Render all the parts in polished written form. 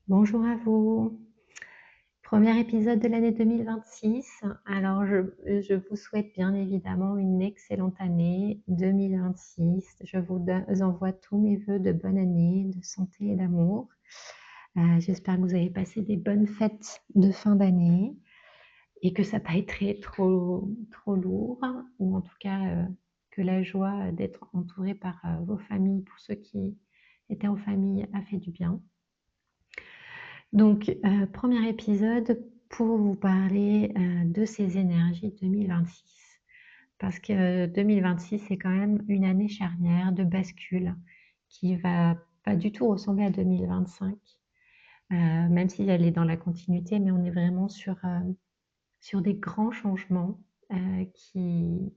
Bonjour à vous. Premier épisode de l'année 2026. Alors, je vous souhaite bien évidemment une excellente année 2026. Je vous envoie tous mes vœux de bonne année, de santé et d'amour. J'espère que vous avez passé des bonnes fêtes de fin d'année et que ça n'a pas été trop lourd, ou en tout cas que la joie d'être entouré par vos familles, pour ceux qui étaient en famille, a fait du bien. Donc, premier épisode pour vous parler de ces énergies 2026. Parce que 2026, c'est quand même une année charnière de bascule qui va pas du tout ressembler à 2025, même si elle est dans la continuité, mais on est vraiment sur des grands changements qui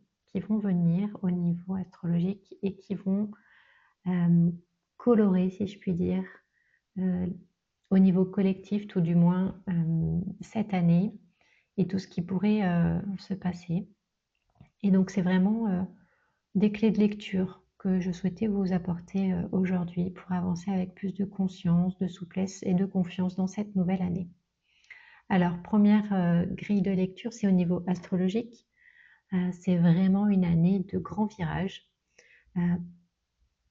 vont venir au niveau astrologique et qui vont euh, colorer, si je puis dire, euh, au niveau collectif, tout du moins cette année, et tout ce qui pourrait se passer. Et donc, c'est vraiment des clés de lecture que je souhaitais vous apporter aujourd'hui pour avancer avec plus de conscience, de souplesse et de confiance dans cette nouvelle année. Alors, première grille de lecture, c'est au niveau astrologique. C'est vraiment une année de grands virages. Euh,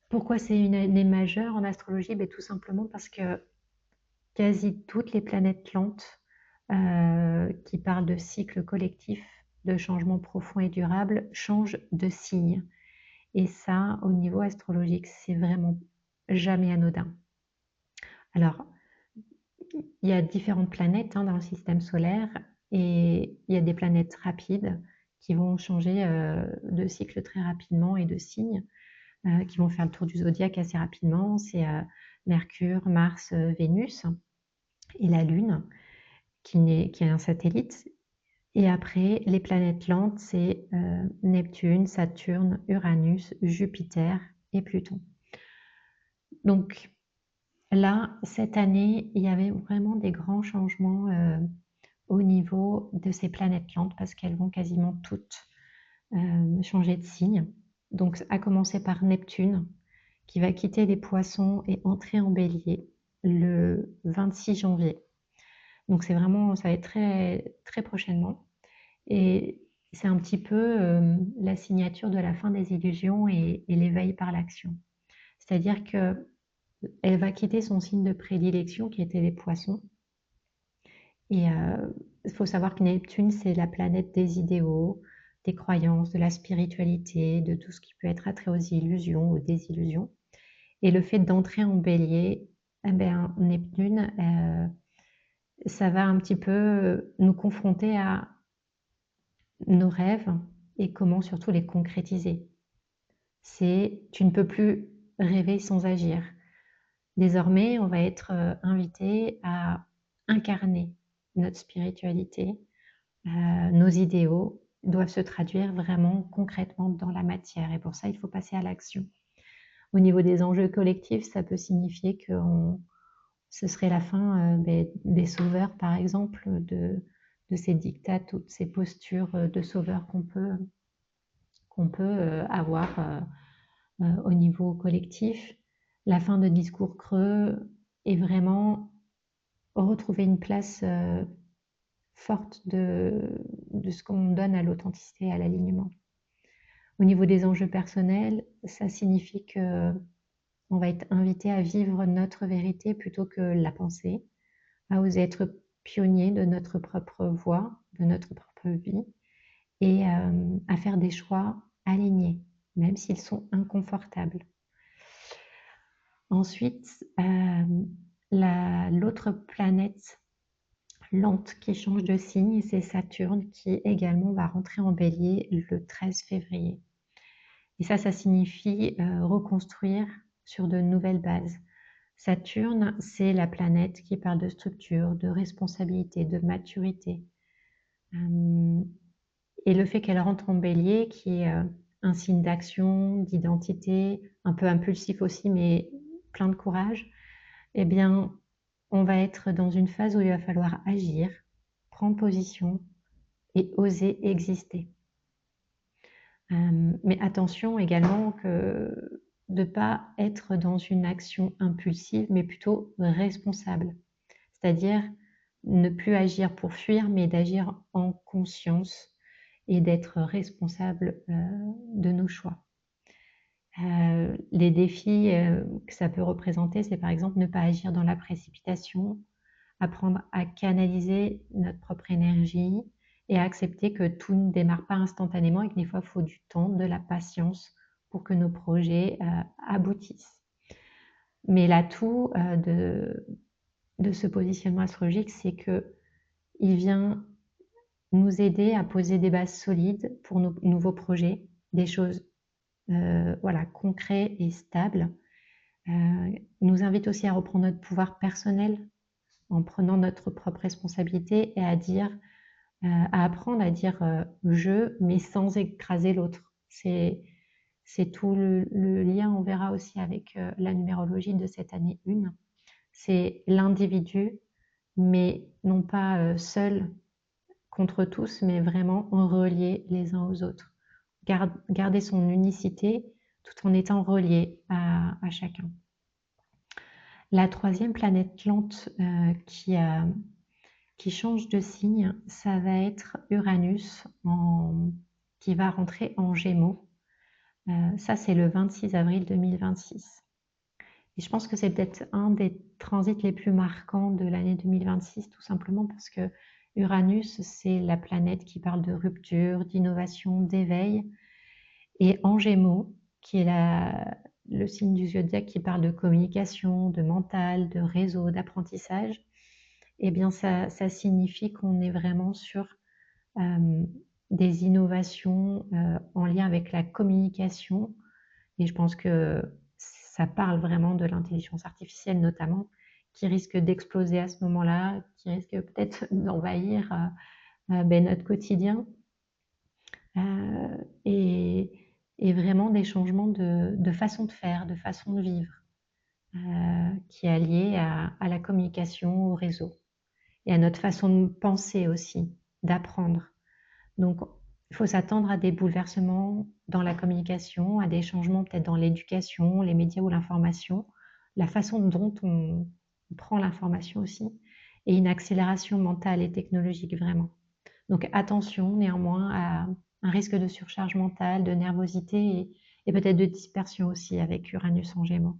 Pourquoi c'est une année majeure en astrologie? Ben, tout simplement parce que quasi toutes les planètes lentes qui parlent de cycle collectif, de changement profond et durable, changent de signe. Et ça, au niveau astrologique, c'est vraiment jamais anodin. Alors, il y a différentes planètes dans le système solaire, et il y a des planètes rapides qui vont changer de cycle très rapidement et de signe, qui vont faire le tour du zodiaque assez rapidement. C'est Mercure, Mars, Vénus et la Lune, qui est un satellite. Et après, les planètes lentes, c'est Neptune, Saturne, Uranus, Jupiter et Pluton. Donc là, cette année, il y avait vraiment des grands changements au niveau de ces planètes lentes, parce qu'elles vont quasiment toutes changer de signe. Donc, à commencer par Neptune, qui va quitter les Poissons et entrer en Bélier le 26 janvier. Donc, c'est vraiment, ça va être très, très prochainement. Et c'est un petit peu la signature de la fin des illusions et l'éveil par l'action. C'est-à-dire que elle va quitter son signe de prédilection qui était les poissons. Et il faut savoir que Neptune, c'est la planète des idéaux, des croyances, de la spiritualité, de tout ce qui peut être attrait aux illusions, aux désillusions. Et le fait d'entrer en bélier, eh ben, Neptune, ça va un petit peu nous confronter à nos rêves et comment surtout les concrétiser. C'est tu ne peux plus rêver sans agir. Désormais, on va être invité à incarner notre spiritualité. Nos idéaux doivent se traduire vraiment concrètement dans la matière, et pour ça, il faut passer à l'action. Au niveau des enjeux collectifs, ça peut signifier que ce serait la fin des sauveurs, par exemple, de ces dictates ou de ces postures de sauveurs qu'on peut avoir au niveau collectif. La fin de discours creux et vraiment retrouver une place forte de ce qu'on donne à l'authenticité et à l'alignement. Au niveau des enjeux personnels, ça signifie que on va être invité à vivre notre vérité plutôt que la pensée, à oser être pionnier de notre propre voie, de notre propre vie, et à faire des choix alignés, même s'ils sont inconfortables. Ensuite, l'autre planète lente qui change de signe, c'est Saturne, qui également va rentrer en bélier le 13 février. Et ça signifie reconstruire sur de nouvelles bases. Saturne, c'est la planète qui parle de structure, de responsabilité, de maturité. Et le fait qu'elle rentre en bélier, qui est un signe d'action, d'identité, un peu impulsif aussi, mais plein de courage, eh bien, on va être dans une phase où il va falloir agir, prendre position et oser exister. Mais attention également de ne pas être dans une action impulsive, mais plutôt responsable. c'est-à-dire ne plus agir pour fuir, mais d'agir en conscience et d'être responsable de nos choix. Les défis que ça peut représenter, c'est par exemple ne pas agir dans la précipitation, apprendre à canaliser notre propre énergie et à accepter que tout ne démarre pas instantanément et que des fois, il faut du temps, de la patience pour que nos projets aboutissent. Mais l'atout de ce positionnement astrologique, c'est qu'il vient nous aider à poser des bases solides pour nos nouveaux projets, des choses voilà, concrètes et stables. Nous invite aussi à reprendre notre pouvoir personnel en prenant notre propre responsabilité et à apprendre à dire je, mais sans écraser l'autre. C'est tout le lien, on verra aussi avec la numérologie de cette année 1. C'est l'individu, mais non pas seul contre tous, mais vraiment reliés les uns aux autres. Garder son unicité tout en étant relié à chacun. La troisième planète lente qui change de signe, ça va être Uranus qui va rentrer en Gémeaux. Ça, c'est le 26 avril 2026. Et je pense que c'est peut-être un des transits les plus marquants de l'année 2026, tout simplement parce que Uranus, c'est la planète qui parle de rupture, d'innovation, d'éveil. Et en Gémeaux, qui est le signe du zodiaque qui parle de communication, de mental, de réseau, d'apprentissage, eh bien ça signifie qu'on est vraiment sur des innovations en lien avec la communication. Et je pense que ça parle vraiment de l'intelligence artificielle notamment, qui risque d'exploser à ce moment-là, qui risque peut-être d'envahir notre quotidien. Et vraiment des changements de façon de faire, de façon de vivre, qui est lié à la communication, au réseau et à notre façon de penser aussi, d'apprendre. Donc, il faut s'attendre à des bouleversements dans la communication, à des changements peut-être dans l'éducation, les médias ou l'information, la façon dont on prend l'information aussi, et une accélération mentale et technologique vraiment. Donc attention néanmoins à un risque de surcharge mentale, de nervosité et peut-être de dispersion aussi avec Uranus en Gémeaux.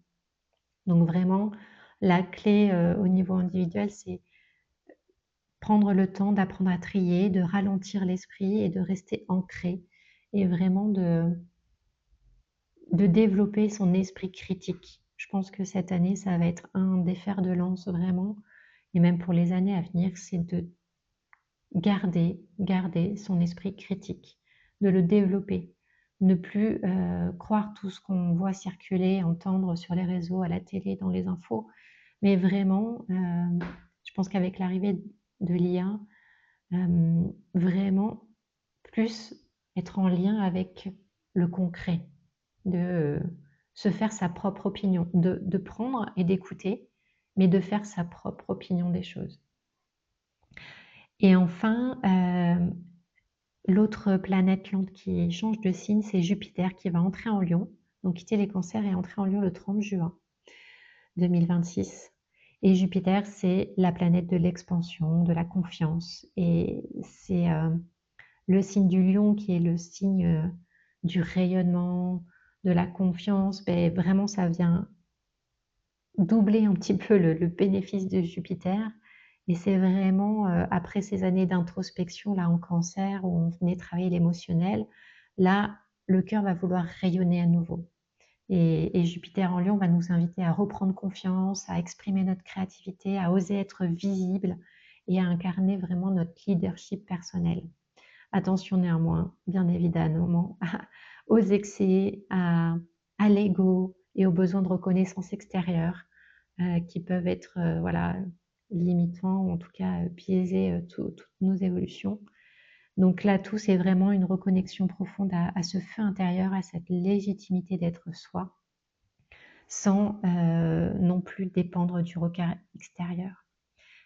Donc vraiment, la clé au niveau individuel, c'est prendre le temps d'apprendre à trier, de ralentir l'esprit et de rester ancré et vraiment de développer son esprit critique. Je pense que cette année, ça va être un des fers de lance vraiment, et même pour les années à venir, c'est de garder son esprit critique, de le développer, ne plus croire tout ce qu'on voit circuler, entendre sur les réseaux, à la télé, dans les infos, mais vraiment, je pense qu'avec l'arrivée de l'IA, vraiment plus être en lien avec le concret, de se faire sa propre opinion, de prendre et d'écouter, mais de faire sa propre opinion des choses. Et enfin, l'autre planète lente qui change de signe, c'est Jupiter qui va entrer en Lion, donc quitter les cancers et entrer en Lion le 30 juin 2026. Et Jupiter, c'est la planète de l'expansion, de la confiance. Et c'est le signe du Lion qui est le signe du rayonnement, de la confiance. Ben, vraiment, ça vient doubler un petit peu le bénéfice de Jupiter. Et c'est vraiment après ces années d'introspection là en cancer où on venait travailler l'émotionnel, là le cœur va vouloir rayonner à nouveau. Et Jupiter en Lion va nous inviter à reprendre confiance, à exprimer notre créativité, à oser être visible et à incarner vraiment notre leadership personnel. Attention néanmoins, bien évidemment, aux excès, à l'ego et aux besoins de reconnaissance extérieure qui peuvent être voilà, limitants ou en tout cas biaiser toutes nos évolutions. Donc là, tout, c'est vraiment une reconnexion profonde à ce feu intérieur, à cette légitimité d'être soi, sans non plus dépendre du regard extérieur.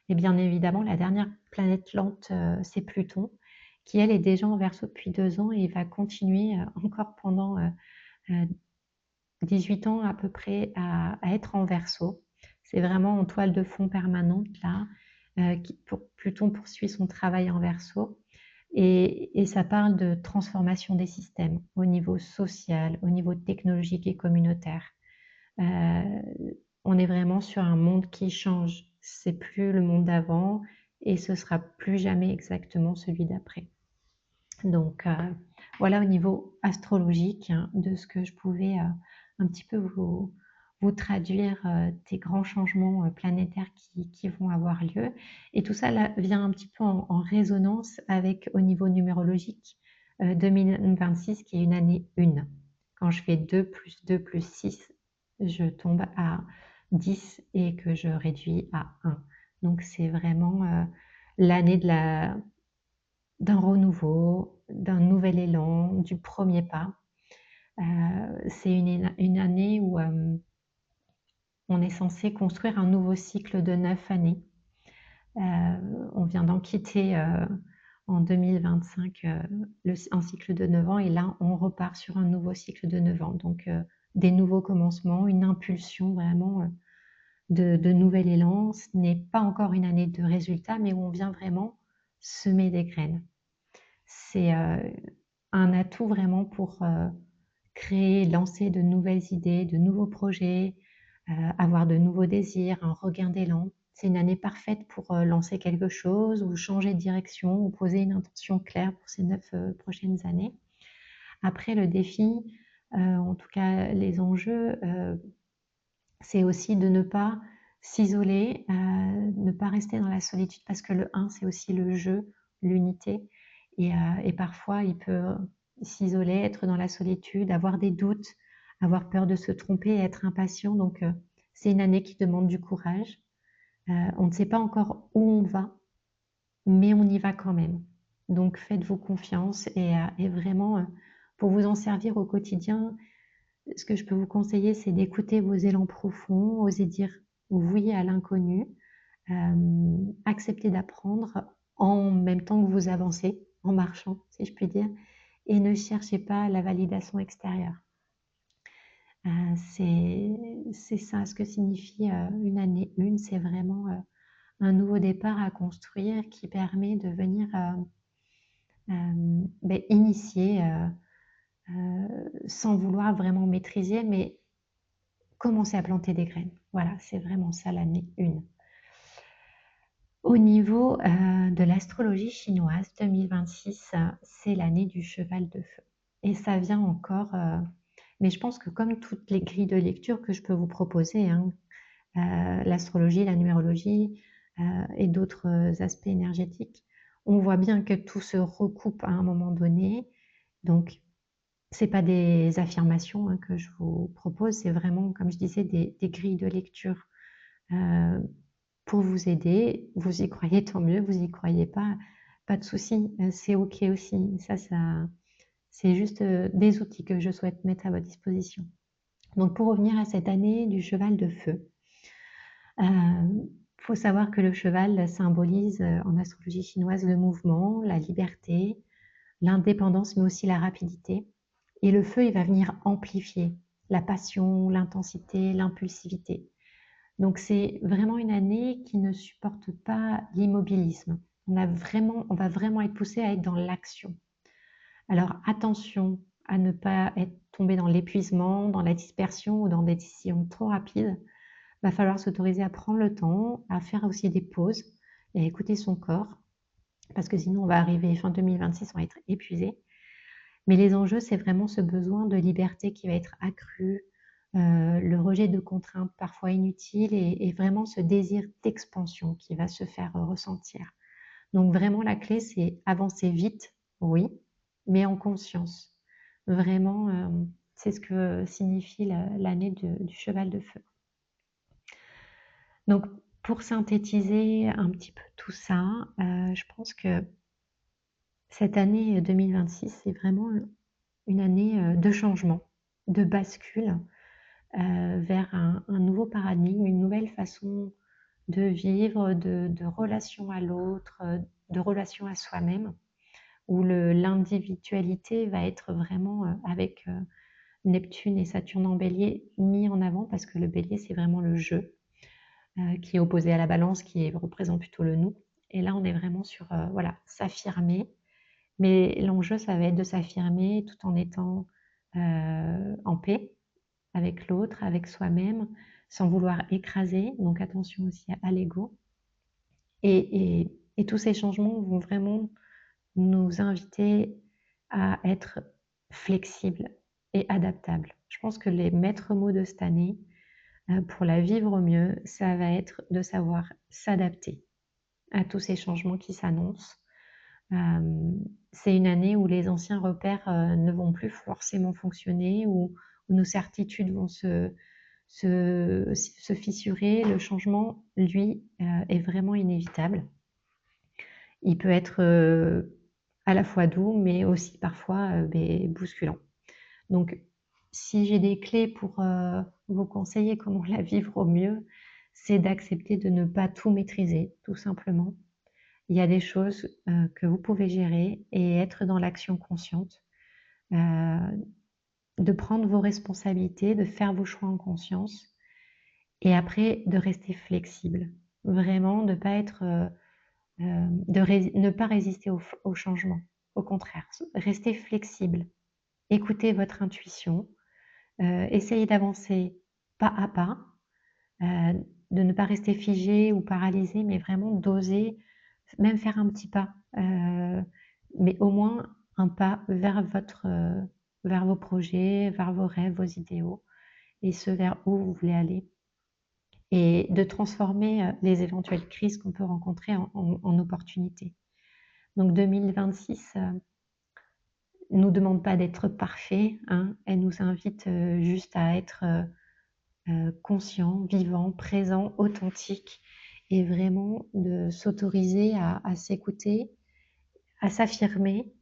Et bien évidemment, la dernière planète lente, c'est Pluton, qui elle est déjà en Verseau depuis 2 ans et va continuer encore pendant 18 ans à peu près à être en Verseau. C'est vraiment en toile de fond permanente là, Pluton poursuit son travail en Verseau et ça parle de transformation des systèmes au niveau social, au niveau technologique et communautaire. Euh, on est vraiment sur un monde qui change. C'est plus le monde d'avant et ce sera plus jamais exactement celui d'après. Donc voilà au niveau astrologique, hein, de ce que je pouvais un petit peu vous traduire des grands changements planétaires qui vont avoir lieu. Et tout ça là, vient un petit peu en résonance avec au niveau numérologique 2026 qui est une année 1. Quand je fais 2 plus 2 plus 6, je tombe à 10 et que je réduis à 1. Donc c'est vraiment l'année d'un renouveau, d'un nouvel élan, du premier pas. C'est une année où on est censé construire un nouveau cycle de 9 années. On vient d'en quitter en 2025 un cycle de 9 ans et là on repart sur un nouveau cycle de 9 ans. Donc des nouveaux commencements, une impulsion vraiment de nouvel élan. Ce n'est pas encore une année de résultats, mais où on vient vraiment semer des graines. C'est un atout vraiment pour créer, lancer de nouvelles idées, de nouveaux projets, avoir de nouveaux désirs, un regain d'élan. C'est une année parfaite pour lancer quelque chose ou changer de direction ou poser une intention claire pour ces 9 prochaines années. Après, le défi, en tout cas les enjeux, c'est aussi de ne pas s'isoler, ne pas rester dans la solitude parce que le 1, c'est aussi le jeu, l'unité. Et parfois, il peut s'isoler, être dans la solitude, avoir des doutes, avoir peur de se tromper, être impatient. Donc, c'est une année qui demande du courage. On ne sait pas encore où on va, mais on y va quand même. Donc, faites-vous confiance et vraiment, pour vous en servir au quotidien, ce que je peux vous conseiller, c'est d'écouter vos élans profonds, oser dire oui à l'inconnu, accepter d'apprendre en même temps que vous avancez, en marchant, si je puis dire, et ne cherchez pas la validation extérieure. C'est ça ce que signifie une année 1, c'est vraiment un nouveau départ à construire qui permet de venir initier sans vouloir vraiment maîtriser, mais commencer à planter des graines. Voilà, c'est vraiment ça l'année 1. Au niveau de l'astrologie chinoise, 2026, c'est l'année du cheval de feu. Et ça vient encore, mais je pense que comme toutes les grilles de lecture que je peux vous proposer, hein, l'astrologie, la numérologie et d'autres aspects énergétiques, on voit bien que tout se recoupe à un moment donné. Donc, c'est pas des affirmations hein, que je vous propose, c'est vraiment, comme je disais, des grilles de lecture pour vous aider. Vous y croyez, tant mieux. Vous y croyez pas, pas de souci. C'est OK aussi. Ça, c'est juste des outils que je souhaite mettre à votre disposition. Donc, pour revenir à cette année du cheval de feu, faut savoir que le cheval symbolise en astrologie chinoise le mouvement, la liberté, l'indépendance, mais aussi la rapidité. Et le feu, il va venir amplifier la passion, l'intensité, l'impulsivité. Donc c'est vraiment une année qui ne supporte pas l'immobilisme. On va vraiment être poussé à être dans l'action. Alors attention à ne pas être tombé dans l'épuisement, dans la dispersion ou dans des décisions trop rapides. Il va falloir s'autoriser à prendre le temps, à faire aussi des pauses et à écouter son corps, parce que sinon on va arriver fin 2026, on va être épuisé. Mais les enjeux, c'est vraiment ce besoin de liberté qui va être accru, le rejet de contraintes parfois inutiles et vraiment ce désir d'expansion qui va se faire ressentir. Donc vraiment, la clé, c'est avancer vite, oui, mais en conscience. Vraiment, c'est ce que signifie l'année du cheval de feu. Donc, pour synthétiser un petit peu tout ça, je pense que cette année 2026, c'est vraiment une année de changement, de bascule vers un nouveau paradigme, une nouvelle façon de vivre, de relation à l'autre, de relation à soi-même, où l'individualité va être vraiment avec Neptune et Saturne en bélier mis en avant, parce que le bélier, c'est vraiment le jeu. qui est opposé à la balance, représente plutôt le nous. Et là, on est vraiment sur, voilà, s'affirmer. Mais l'enjeu, ça va être de s'affirmer tout en étant en paix avec l'autre, avec soi-même, sans vouloir écraser. Donc attention aussi à l'ego. Et tous ces changements vont vraiment nous inviter à être flexibles et adaptables. Je pense que les maîtres mots de cette année, pour la vivre au mieux, ça va être de savoir s'adapter à tous ces changements qui s'annoncent. C'est une année où les anciens repères ne vont plus forcément fonctionner, où nos certitudes vont se fissurer. Le changement, lui, est vraiment inévitable. Il peut être à la fois doux, mais aussi parfois bousculant. Donc, si j'ai des clés pour vous conseiller comment la vivre au mieux, c'est d'accepter de ne pas tout maîtriser, tout simplement. Il y a des choses que vous pouvez gérer et être dans l'action consciente, euh, de prendre vos responsabilités, de faire vos choix en conscience et après de rester flexible. Vraiment, de pas être, ne pas résister au changement. Au contraire, restez flexible. Écoutez votre intuition, essayez d'avancer pas à pas, euh, de ne pas rester figé ou paralysé, mais vraiment d'oser même faire un petit pas, mais au moins un pas vers vos projets, vers vos rêves, vos idéaux et ce vers où vous voulez aller et de transformer les éventuelles crises qu'on peut rencontrer en opportunités. Donc 2026 nous demande pas d'être parfait, hein, elle nous invite juste à être conscient, vivant, présent, authentique et vraiment de s'autoriser à s'écouter, à s'affirmer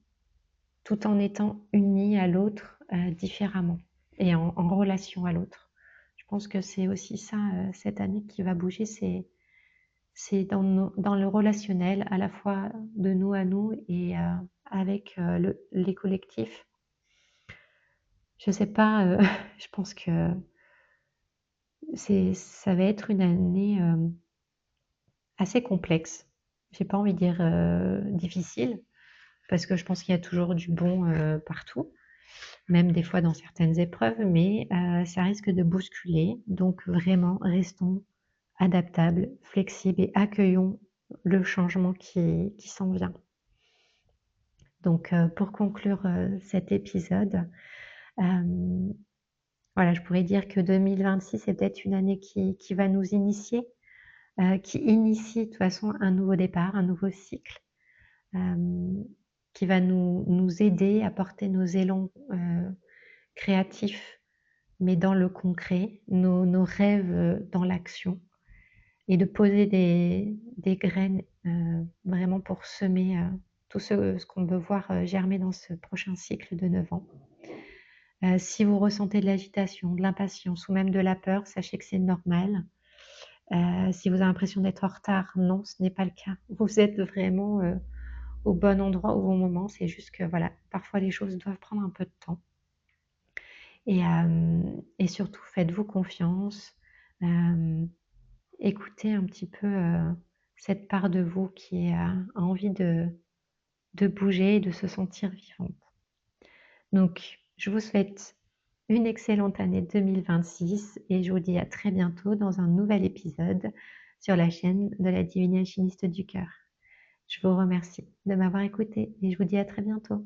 tout en étant unis à l'autre différemment et en relation à l'autre. Je pense que c'est aussi ça cette année qui va bouger, c'est dans le relationnel à la fois de nous à nous et avec les collectifs. Je sais pas, je pense que ça va être une année assez complexe. J'ai pas envie de dire difficile, parce que je pense qu'il y a toujours du bon partout, même des fois dans certaines épreuves, mais ça risque de bousculer. Donc vraiment, restons adaptables, flexibles et accueillons le changement qui s'en vient. Donc pour conclure cet épisode, voilà, je pourrais dire que 2026 est peut-être une année qui va nous initier, qui initie de toute façon un nouveau départ, un nouveau cycle, qui va nous aider à porter nos élans créatifs, mais dans le concret, nos rêves dans l'action, et de poser des graines vraiment pour semer tout ce qu'on veut voir germer dans ce prochain cycle de 9 ans. Si vous ressentez de l'agitation, de l'impatience ou même de la peur, sachez que c'est normal. Si vous avez l'impression d'être en retard, non, ce n'est pas le cas. Vous êtes vraiment au bon endroit au bon moment. C'est juste que voilà, parfois les choses doivent prendre un peu de temps. Et surtout, faites-vous confiance. Écoutez un petit peu cette part de vous qui a envie de bouger et de se sentir vivante. Donc, je vous souhaite une excellente année 2026 et je vous dis à très bientôt dans un nouvel épisode sur la chaîne de la Divine Alchimiste du Cœur. Je vous remercie de m'avoir écouté et je vous dis à très bientôt.